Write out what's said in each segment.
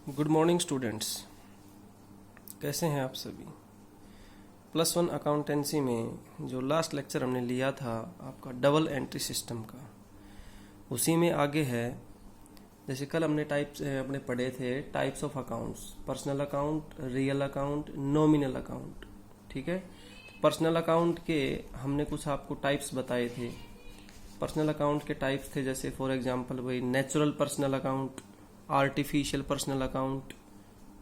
Good morning students, कैसे हैं आप सभी। +1 अकाउंटेंसी में जो लास्ट लेक्चर हमने लिया था आपका डबल एंट्री सिस्टम का, उसी में आगे है। जैसे कल हमने अपने पढ़े थे types of accounts, personal account, real account, nominal account. ठीक है, पर्सनल अकाउंट के हमने कुछ आपको टाइप्स बताए थे। पर्सनल अकाउंट के टाइप्स थे जैसे फॉर एग्जांपल वही natural personal account, artificial personal account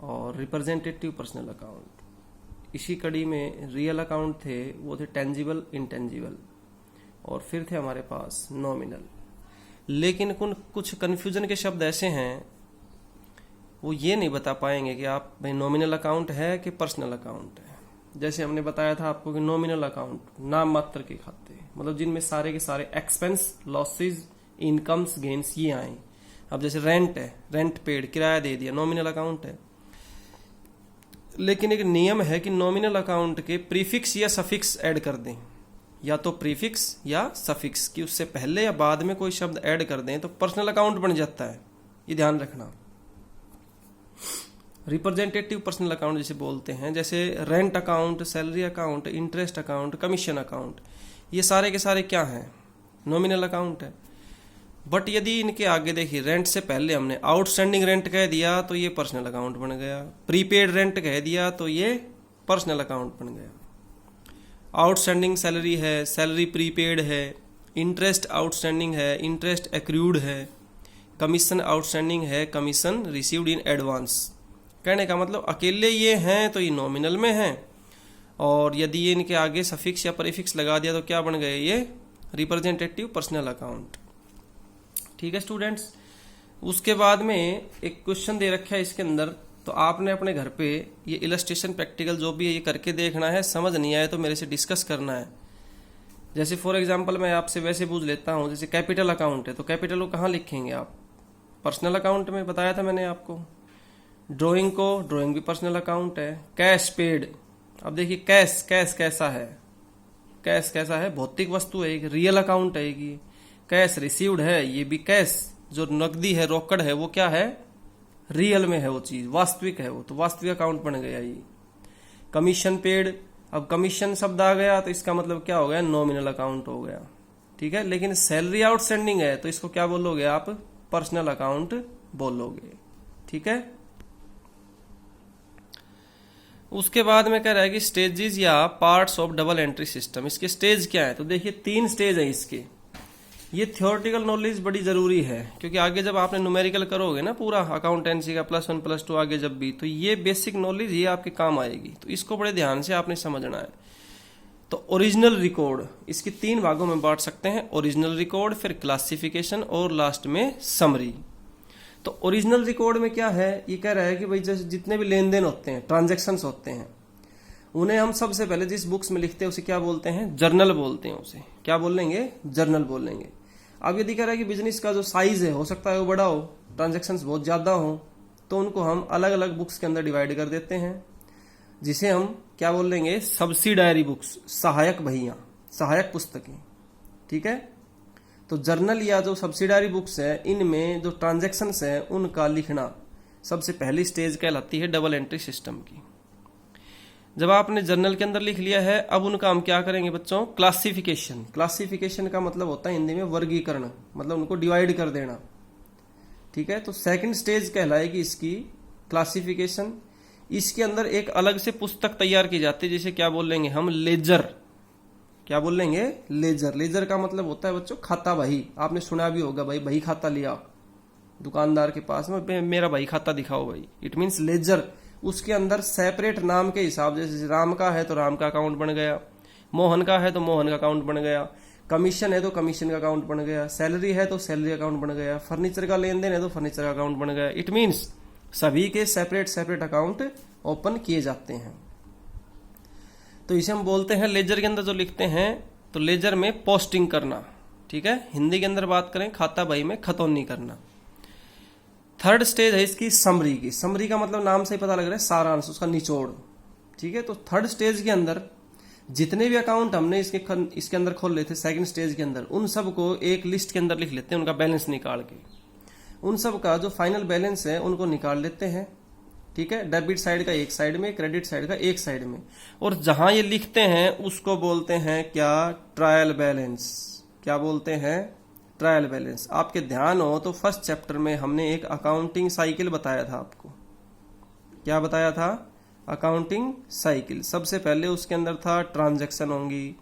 और रिप्रेजेंटेटिव पर्सनल अकाउंट। इसी कड़ी में रियल अकाउंट थे, वो थे टेंजिबल, इंटेंजिबल, और फिर थे हमारे पास नॉमिनल। लेकिन कुछ कन्फ्यूजन के शब्द ऐसे हैं, वो ये नहीं बता पाएंगे कि आप भाई नॉमिनल अकाउंट है कि पर्सनल अकाउंट है। जैसे हमने बताया था आपको कि नॉमिनल अकाउंट नाम मात्र के खाते, मतलब जिनमें सारे के सारे एक्सपेंस, लॉसेज, इनकम्स, गेन्स ये आए। अब जैसे रेंट है, रेंट पेड, किराया दे दिया, नॉमिनल अकाउंट है। लेकिन एक नियम है कि नॉमिनल अकाउंट के प्रीफिक्स या सफिक्स ऐड कर दें, या तो प्रीफिक्स या सफिक्स कि उससे पहले या बाद में कोई शब्द ऐड कर दें तो पर्सनल अकाउंट बन जाता है, ये ध्यान रखना। रिप्रेजेंटेटिव पर्सनल अकाउंट जिसे बोलते हैं, जैसे rent account, salary account, interest account, commission account, ये सारे के सारे क्या हैं, नॉमिनल अकाउंट है। बट यदि इनके आगे देखिए रेंट से पहले हमने आउटस्टैंडिंग रेंट कह दिया तो ये पर्सनल अकाउंट बन गया, प्रीपेड रेंट कह दिया तो ये पर्सनल अकाउंट बन गया। आउटस्टैंडिंग सैलरी है, सैलरी प्रीपेड है, इंटरेस्ट आउटस्टैंडिंग है, इंटरेस्ट एक्रूड है, कमीशन आउटस्टैंडिंग है, कमीशन रिसीव्ड इन एडवांस। कहने का मतलब अकेले ये हैं तो ये नॉमिनल में हैं, और यदि ये इनके आगे सफिक्स या प्रीफिक्स लगा दिया तो क्या बन गए, ये रिप्रेजेंटेटिव पर्सनल अकाउंट। ठीक है स्टूडेंट्स, उसके बाद में एक क्वेश्चन दे रखा है इसके अंदर, तो आपने अपने घर पे ये इलस्ट्रेशन प्रैक्टिकल जो भी है ये करके देखना है। समझ नहीं आए तो मेरे से डिस्कस करना है। जैसे फॉर एग्जांपल मैं आपसे वैसे पूछ लेता हूँ, जैसे कैपिटल अकाउंट है तो कैपिटल को कहाँ लिखेंगे आप, पर्सनल अकाउंट में बताया था मैंने आपको। ड्राइंग को, ड्राइंग भी पर्सनल अकाउंट है। कैश पेड, अब देखिए कैश, कैश कैसा है, कैश कैसा है, भौतिक वस्तु है, एक रियल अकाउंट है ये। कैश रिसीव्ड है, ये भी कैश जो नकदी है, रोकड़ है, वो क्या है, रियल में है, वो चीज वास्तविक है, वो तो वास्तविक अकाउंट बन गया ये। कमीशन पेड, अब कमीशन शब्द आ गया तो इसका मतलब क्या हो गया, नॉमिनल अकाउंट हो गया। ठीक है, लेकिन सैलरी आउटस्टैंडिंग है तो इसको क्या बोलोगे आप, पर्सनल अकाउंट बोलोगे। ठीक है, उसके बाद में कह रहा है कि स्टेजेस या parts of double entry system. इसके स्टेज क्या है, तो देखिए 3 स्टेज है इसके। ये थ्योरेटिकल नॉलेज बड़ी जरूरी है, क्योंकि आगे जब आपने न्यूमेरिकल करोगे ना पूरा अकाउंटेंसी का +1 +2 आगे जब भी, तो ये बेसिक नॉलेज ये आपके काम आएगी, तो इसको बड़े ध्यान से आपने समझना है। तो ओरिजिनल रिकॉर्ड इसके 3 भागों में बांट सकते हैं, ओरिजिनल रिकॉर्ड, फिर क्लासिफिकेशन और लास्ट में समरी। तो ओरिजिनल रिकॉर्ड में क्या है, ये कह रहा है कि भाई जैसे जितने भी लेन देन होते हैं, ट्रांजेक्शन्स होते हैं, उन्हें हम सबसे पहले जिस बुक्स में लिखते हैं उसे क्या बोलते हैं, जर्नल बोलते हैं। उसे क्या बोलेंगे, जर्नल बोलेंगे। अब यदि कह रहा है कि बिजनेस का जो साइज है, हो सकता है वो बड़ा हो, ट्रांजेक्शन्स बहुत ज्यादा हो, तो उनको हम अलग अलग बुक्स के अंदर डिवाइड कर देते हैं, जिसे हम क्या बोलेंगे, सब्सिडायरी बुक्स, सहायक बहियां, सहायक पुस्तकें। ठीक है, तो जर्नल या जो सब्सिडायरी बुक्स है, इनमें जो ट्रांजेक्शन्स है उनका लिखना सबसे पहली स्टेज कहलाती है डबल एंट्री सिस्टम की। जब आपने जर्नल के अंदर लिख लिया है, अब उनका हम क्या करेंगे बच्चों, क्लासिफिकेशन। क्लासिफिकेशन का मतलब होता है हिंदी में वर्गीकरण, मतलब उनको डिवाइड कर देना। ठीक है, तो सेकंड स्टेज कहलाएगी इसकी क्लासिफिकेशन। इसके अंदर एक अलग से पुस्तक तैयार की जाती है, जिसे क्या बोलेंगे हम, लेजर। क्या बोलेंगे, लेजर। लेजर का मतलब होता है बच्चों खाता बही। आपने सुना भी होगा, भाई बही खाता लिया दुकानदार के पास में, मेरा बही खाता दिखाओ भाई, इट मीन्स लेजर। उसके अंदर सेपरेट नाम के हिसाब, जैसे राम का है तो राम का अकाउंट बन गया, मोहन का है तो मोहन का अकाउंट बन गया, कमीशन है तो कमीशन का अकाउंट बन गया, सैलरी है तो सैलरी अकाउंट बन गया, फर्नीचर का लेन देन है तो फर्नीचर का अकाउंट बन गया। इट मीन्स सभी के सेपरेट सेपरेट अकाउंट ओपन किए जाते हैं। तो इसे हम बोलते हैं लेजर के अंदर जो लिखते हैं, तो लेजर में पोस्टिंग करना। ठीक है, हिंदी के अंदर बात करें खाता बही में खतौनी करना। थर्ड स्टेज है इसकी समरी की। समरी का मतलब नाम से ही पता लग रहा है, सारांश, उसका निचोड़। ठीक है, तो थर्ड स्टेज के अंदर जितने भी अकाउंट हमने इसके अंदर खोल लेते थे सेकंड स्टेज के अंदर, उन सब को एक लिस्ट के अंदर लिख लेते हैं, उनका बैलेंस निकाल के। उन सब का जो फाइनल बैलेंस है उनको निकाल लेते हैं, ठीक है। डेबिट साइड का एक साइड में, क्रेडिट साइड का एक साइड में, और जहां ये लिखते हैं उसको बोलते हैं क्या, ट्रायल बैलेंस। क्या बोलते हैं, ट्रायल बैलेंस। आपके ध्यान हो तो फर्स्ट चैप्टर में हमने एक अकाउंटिंग साइकिल बताया था आपको। क्या बताया था, अकाउंटिंग साइकिल। सबसे पहले उसके अंदर था ट्रांजैक्शन होंगी,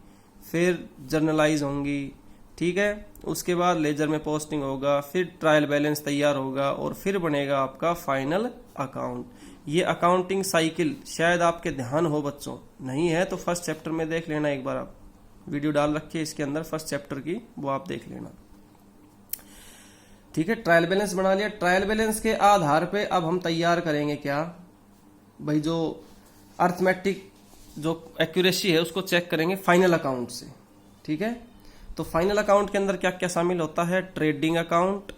फिर जर्नलाइज होंगी, ठीक है, उसके बाद लेजर में पोस्टिंग होगा, फिर ट्रायल बैलेंस तैयार होगा और फिर बनेगा आपका फाइनल अकाउंट। ये अकाउंटिंग साइकिल शायद आपके ध्यान हो बच्चों, नहीं है तो फर्स्ट चैप्टर में देख लेना एक बार, आप वीडियो डाल रखी है इसके अंदर फर्स्ट चैप्टर की, वो आप देख लेना, ठीक है। ट्रायल बैलेंस बना लिया। ट्रायल बैलेंस के आधार पे अब हम तैयार करेंगे क्या भाई, जो अर्थमेटिक जो एक्यूरेसी है उसको चेक करेंगे फाइनल अकाउंट से, ठीक है। तो फाइनल अकाउंट के अंदर क्या क्या शामिल होता है, ट्रेडिंग अकाउंट,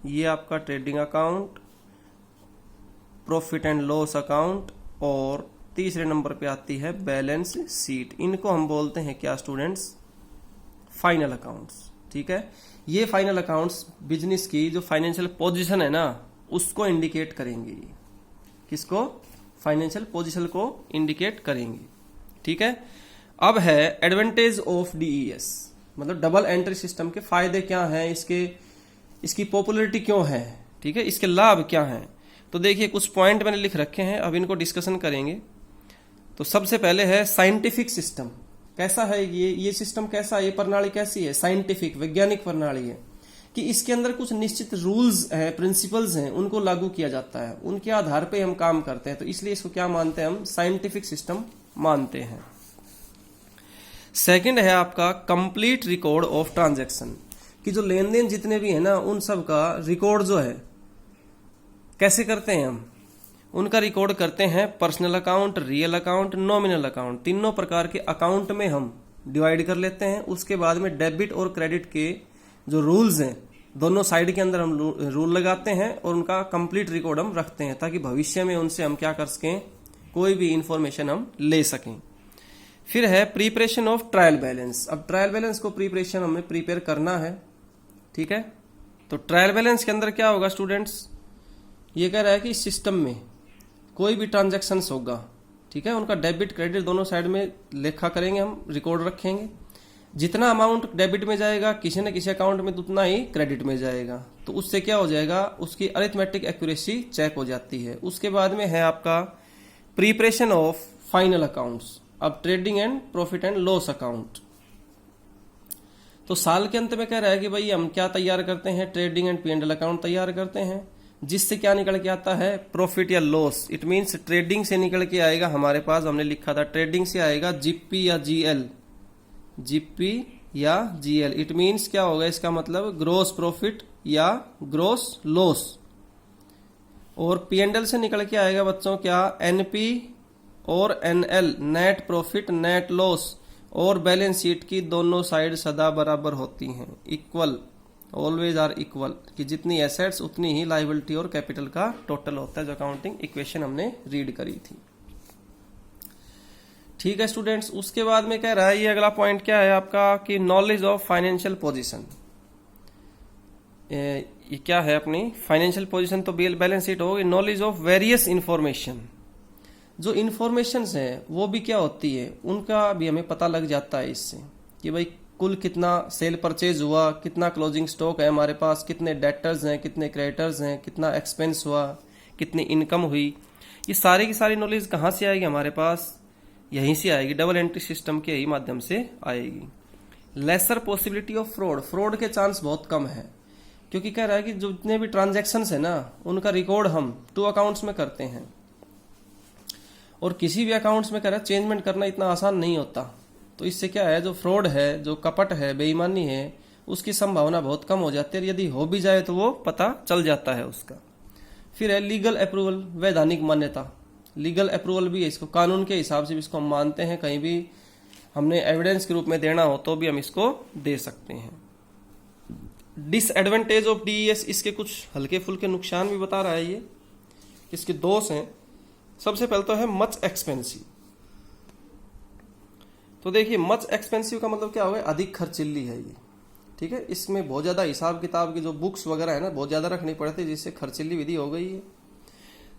ये आपका trading account, profit and loss account, और तीसरे नंबर पे आती है बैलेंस शीट। इनको हम बोलते हैं क्या स्टूडेंट्स, फाइनल अकाउंट्स, ठीक है। ये फाइनल अकाउंट्स बिजनेस की जो फाइनेंशियल पोजीशन है ना उसको इंडिकेट करेंगे। किसको, फाइनेंशियल पोजीशन को इंडिकेट करेंगे, ठीक है। अब है एडवांटेज ऑफ डीईएस, मतलब डबल एंट्री सिस्टम के फायदे क्या हैं, इसकी पॉपुलैरिटी क्यों है, ठीक है, इसके लाभ क्या हैं। तो देखिए कुछ पॉइंट मैंने लिख रखे हैं, अब इनको डिस्कशन करेंगे। तो सबसे पहले है साइंटिफिक सिस्टम। कैसा है ये सिस्टम कैसा है, ये प्रणाली कैसी है, साइंटिफिक वैज्ञानिक प्रणाली है कि इसके अंदर कुछ निश्चित रूल्स हैं, प्रिंसिपल्स हैं, उनको लागू किया जाता है, उनके आधार पे हम काम करते हैं, तो इसलिए इसको क्या मानते हैं हम, साइंटिफिक सिस्टम मानते हैं। सेकंड है आपका कंप्लीट रिकॉर्ड ऑफ ट्रांजैक्शन, कि जो लेन देन जितने भी है ना उन सब का रिकॉर्ड जो है कैसे करते हैं हम, उनका रिकॉर्ड करते हैं personal account, real account, nominal account, तीनों प्रकार के अकाउंट में हम डिवाइड कर लेते हैं। उसके बाद में डेबिट और क्रेडिट के जो रूल्स हैं दोनों साइड के अंदर हम रूल लगाते हैं और उनका कंप्लीट रिकॉर्ड हम रखते हैं, ताकि भविष्य में उनसे हम क्या कर सकें, कोई भी इंफॉर्मेशन हम ले सकें। फिर है प्रिपरेशन ऑफ ट्रायल बैलेंस। अब ट्रायल बैलेंस को प्रिपरेशन हमें प्रिपेयर करना है, ठीक है। तो ट्रायल बैलेंस के अंदर क्या होगा स्टूडेंट्स, ये कह रहा है कि सिस्टम में कोई भी ट्रांजैक्शंस होगा, ठीक है, उनका डेबिट क्रेडिट दोनों साइड में लेखा करेंगे, हम रिकॉर्ड रखेंगे। जितना अमाउंट डेबिट में जाएगा किसी न किसी अकाउंट में उतना ही क्रेडिट में जाएगा, तो उससे क्या हो जाएगा, उसकी अरिथमेटिक एक्यूरेसी चेक हो जाती है। उसके बाद में है आपका प्रिपरेशन ऑफ फाइनल अकाउंट्स। अब trading and profit and loss account, तो साल के अंत में कह रहा है कि भाई हम क्या तैयार करते हैं, ट्रेडिंग एंड P&L अकाउंट तैयार करते हैं, जिससे क्या निकल के आता है, प्रॉफिट या लॉस। इट मीन्स ट्रेडिंग से निकल के आएगा हमारे पास, हमने लिखा था ट्रेडिंग से आएगा जीपी या जीएल, जीपी या जीएल। इट मीन्स क्या होगा, इसका मतलब ग्रोस प्रॉफिट या ग्रोस लॉस। और P&L से निकल के आएगा बच्चों क्या, एनपी और NL, net profit net loss. और बैलेंस शीट की दोनों साइड सदा बराबर होती हैं, इक्वल, ऑलवेज आर इक्वल, कि जितनी एसेट्स उतनी ही लायबिलिटी और कैपिटल का टोटल होता है, जो अकाउंटिंग इक्वेशन हमने रीड करी थी, ठीक है स्टूडेंट्स। उसके बाद में कह रहा है, ये अगला पॉइंट क्या है आपका, कि नॉलेज ऑफ फाइनेंशियल पोजीशन। ये क्या है अपनी फाइनेंशियल पोजीशन, तो बैलेंस शीट होगी। नॉलेज ऑफ वेरियस इंफॉर्मेशन, जो इन्फॉर्मेशंस हैं वो भी क्या होती है, उनका भी हमें पता लग जाता है इससे, कि भाई कुल कितना सेल परचेज हुआ, कितना क्लोजिंग स्टॉक है हमारे पास, कितने डेटर्स हैं, कितने क्रेडिटर्स हैं, कितना एक्सपेंस हुआ, कितनी इनकम हुई। ये सारी की सारी नॉलेज कहाँ से आएगी हमारे पास, यहीं से आएगी, डबल एंट्री सिस्टम के ही माध्यम से आएगी। Lesser possibility of fraud, fraud के चांस बहुत कम है, क्योंकि कह रहा है कि जो जितने भी ट्रांजैक्शंस है ना उनका रिकॉर्ड हम 2 अकाउंट्स में करते हैं, और किसी भी अकाउंट्स में कह रहा है चेंजमेंट करना इतना आसान नहीं होता। तो इससे क्या है, जो फ्रॉड है, जो कपट है, बेईमानी है, उसकी संभावना बहुत कम हो जाती है, यदि हो भी जाए तो वो पता चल जाता है उसका। फिर है लीगल अप्रूवल, वैधानिक मान्यता, लीगल अप्रूवल भी है, इसको कानून के हिसाब से भी इसको हम मानते हैं, कहीं भी हमने एविडेंस के रूप में देना हो तो भी हम इसको दे सकते हैं। डिसएडवांटेज ऑफ डीईएस, इसके कुछ हल्के फुल्के नुकसान भी बता रहा है ये, इसके दोष हैं। सबसे पहले तो है मच एक्सपेंसिव। तो देखिए मच एक्सपेंसिव का मतलब क्या होगा, अधिक खर्चीली है ये, ठीक है, इसमें बहुत ज़्यादा हिसाब किताब की जो बुक्स वगैरह है ना, बहुत ज़्यादा रखनी पड़ती है, जिससे खर्चीली विधि हो गई है।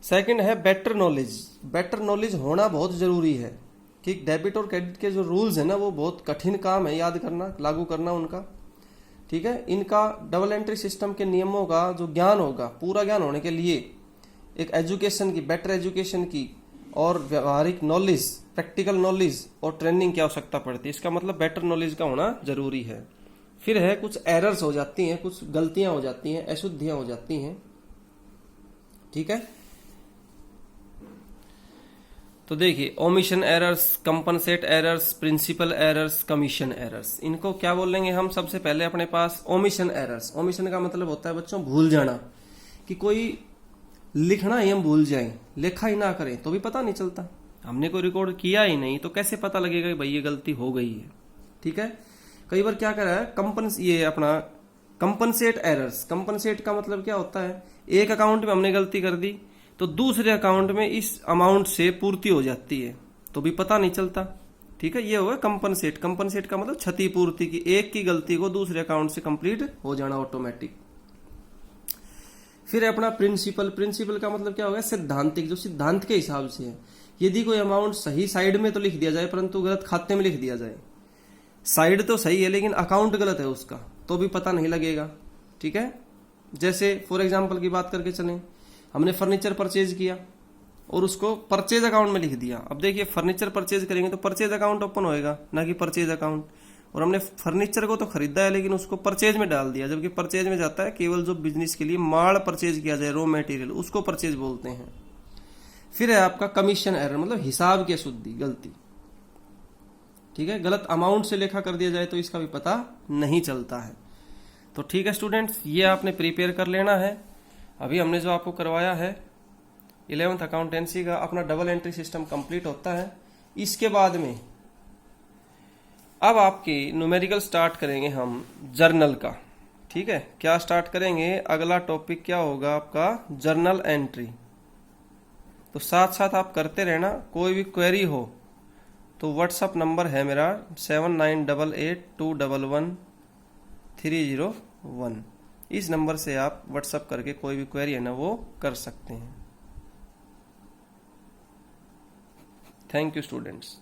सेकंड है बेटर नॉलेज। बेटर नॉलेज होना बहुत ज़रूरी है कि डेबिट और क्रेडिट के जो रूल्स है ना, वो बहुत कठिन काम है याद करना, लागू करना उनका। ठीक है, इनका डबल एंट्री सिस्टम के नियमों का जो ज्ञान होगा, पूरा ज्ञान होने के लिए एक एजुकेशन की, बेटर एजुकेशन की और व्यवहारिक नॉलेज, प्रैक्टिकल नॉलेज और ट्रेनिंग की आवश्यकता पड़ती है। इसका मतलब बेटर नॉलेज का होना जरूरी है। फिर है कुछ एरर्स हो जाती हैं, कुछ गलतियां हो जाती हैं, अशुद्धियां हो जाती हैं। ठीक है, तो देखिए omission errors, compensate errors, principle errors, commission errors, इनको क्या बोलेंगे हम। सबसे पहले अपने पास ओमिशन एरर्स। ओमिशन का मतलब होता है बच्चों भूल जाना, कि कोई लिखना ही हम भूल जाएं, लेखा ही ना करें तो भी पता नहीं चलता, हमने कोई रिकॉर्ड किया ही नहीं तो कैसे पता लगेगा कि भाई ये गलती हो गई है। ठीक है, कई बार क्या करा है ये अपना कंपनसेट एरर्स। कंपनसेट का मतलब क्या होता है, एक अकाउंट में हमने गलती कर दी तो दूसरे अकाउंट में इस अमाउंट से पूर्ति हो जाती है तो भी पता नहीं चलता। ठीक है, ये होगा कंपनसेट। कंपनसेट का मतलब क्षतिपूर्ति की, एक की गलती को दूसरे अकाउंट से कंप्लीट हो जाना ऑटोमेटिक। फिर है अपना प्रिंसिपल। प्रिंसिपल का मतलब क्या होगा, सिद्धांतिक, जो सिद्धांत के हिसाब से है। यदि कोई अमाउंट सही साइड में तो लिख दिया जाए परंतु गलत खाते में लिख दिया जाए, साइड तो सही है लेकिन अकाउंट गलत है उसका, तो भी पता नहीं लगेगा। ठीक है, जैसे फॉर एग्जांपल की बात करके चलें, हमने फर्नीचर परचेज किया और उसको परचेज अकाउंट में लिख दिया। अब देखिए फर्नीचर परचेज करेंगे तो परचेज अकाउंट ओपन होएगा, ना कि परचेज अकाउंट। और हमने फर्नीचर को तो खरीदा है लेकिन उसको परचेज में डाल दिया, जबकि परचेज में जाता है केवल जो बिजनेस के लिए माल परचेज किया जाए, रॉ मटेरियल, उसको परचेज बोलते हैं। फिर है आपका कमीशन एरर, मतलब हिसाब की अशुद्धि, गलती। ठीक है, गलत अमाउंट से लेखा कर दिया जाए तो इसका भी पता नहीं चलता है। तो ठीक है स्टूडेंट्स, ये आपने प्रिपेयर कर लेना है। अभी हमने जो आपको करवाया है 11th अकाउंटेंसी का अपना डबल एंट्री सिस्टम कंप्लीट होता है। इसके बाद में अब आपकी न्यूमेरिकल स्टार्ट करेंगे हम जर्नल का। ठीक है, क्या स्टार्ट करेंगे, अगला टॉपिक क्या होगा आपका, जर्नल एंट्री। तो साथ साथ आप करते रहना। कोई भी क्वेरी हो तो व्हाट्सअप नंबर है मेरा 7988211301। इस नंबर से आप व्हाट्सअप करके कोई भी क्वेरी है ना वो कर सकते हैं। Thank you students.